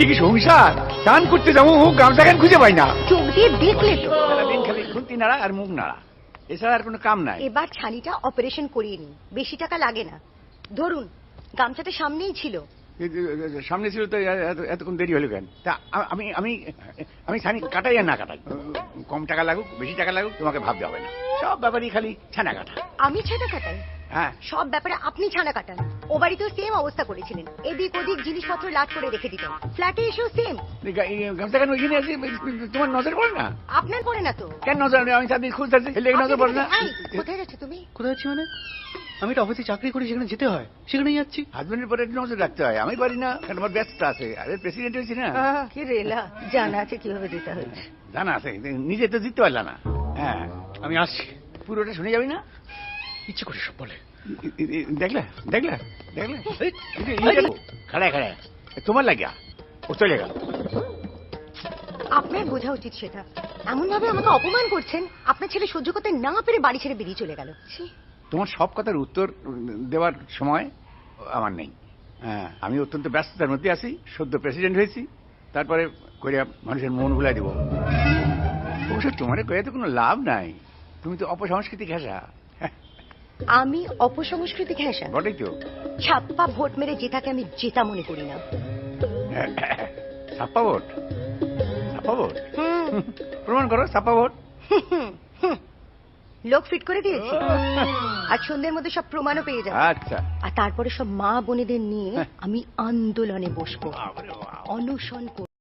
এটি কি সংসার? চান করতে যাবো গামছা কেন খুঁজে পাই না। চোখ দিয়ে দেখলে তো। সারাদিন খালি খুন্তি নাড়া আর মুখ নাড়া, এছাড়া আর কোনো কাম নাই। এবার ছানিটা অপারেশন করিয়ে নিন, বেশি টাকা লাগে না। ধরুন, গামছাটা সামনেই ছিল। সামনে ছিল তো এতক্ষণ দেরি হলো কেন? তা আমি আমি আমি ছানি কাটাই আর না কাটাই, কম টাকা লাগুক বেশি টাকা লাগুক তোমাকে ভাবতে হবে না। সব ব্যাপারই খালি ছানা কাটা। আমি ছানা কাটাই? হ্যাঁ, সব ব্যাপারে আপনি ছানা কাটান। ও বাড়িতেও সেম অবস্থা করেছিলেন, এদিক ওদিক জিনিসপত্র লাট করে রেখে দিতেন। ফ্ল্যাটে এসেও সেম। গামছা কেন ওইখানে আছে? তোমার নজর পড়ে না? আপনার পড়ে না তো? কেন নজর? আমি চারদিকে খুঁজতেছি, নজর পড়ে না? এই, কোথায় যাচ্ছ তুমি? কোথায় যাচ্ছি মানে? আমি একটা অফিসে চাকরি করি, সেখানে যেতে হয়, সেখানেই যাচ্ছি। হাজবেন্ডের পরে একটু নজর রাখতে হয়, আমি পারি না কারণ আমার ব্যস্ত আছে। আরে প্রেসিডেন্ট হয়েছি না। কি রেলা, জানা আছে কিভাবে দিতে হচ্ছে। জানা আছে, নিজে তো জিততে পারলা না। হ্যাঁ, আমি আসছি। পুরোটা শুনে যাবি না? ইচ্ছে করে সব বলে। দেখলা দেখলা দেখলা খাড়া খাড়া তোমার লাগিয়া ও চলে গেল। আপনার বোঝা উচিত সেটা। এমন ভাবে আমাকে অপমান করছেন, আপনার ছেলে সহ্য করতে না পেরে বাড়ি ছেড়ে বেরিয়ে চলে গেল। তোমার সব কথার উত্তর দেওয়ার সময় আমার নেই। হ্যাঁ, আমি অত্যন্ত ব্যস্ততার মধ্যে আছি, সদ্য প্রেসিডেন্ট হয়েছি, তারপরে করিয়া মানুষের মন ভুলাই দেবো। অবশ্য তোমারে কয়ে তো কোনো লাভ নাই, তুমি তো অপসংস্কৃতি ঘেঁষা। আমি অপসংস্কৃতি ঘেঁষা? বটেই তো। ছাপ্পা ভোট মেরে জেতাকে আমি জেতা মনে করি না। ছাপ্পা ভোট? ছাপ্পা ভোট প্রমাণ করো, ছাপ্পা ভোট। লোক ফিট করে দিয়েছি, আর সন্ধ্যের মধ্যে সব প্রমাণও পেয়ে যাবে। আচ্ছা, আর তারপরে সব মা বোনেদের নিয়ে আমি আন্দোলনে বসবো, অনশন করব।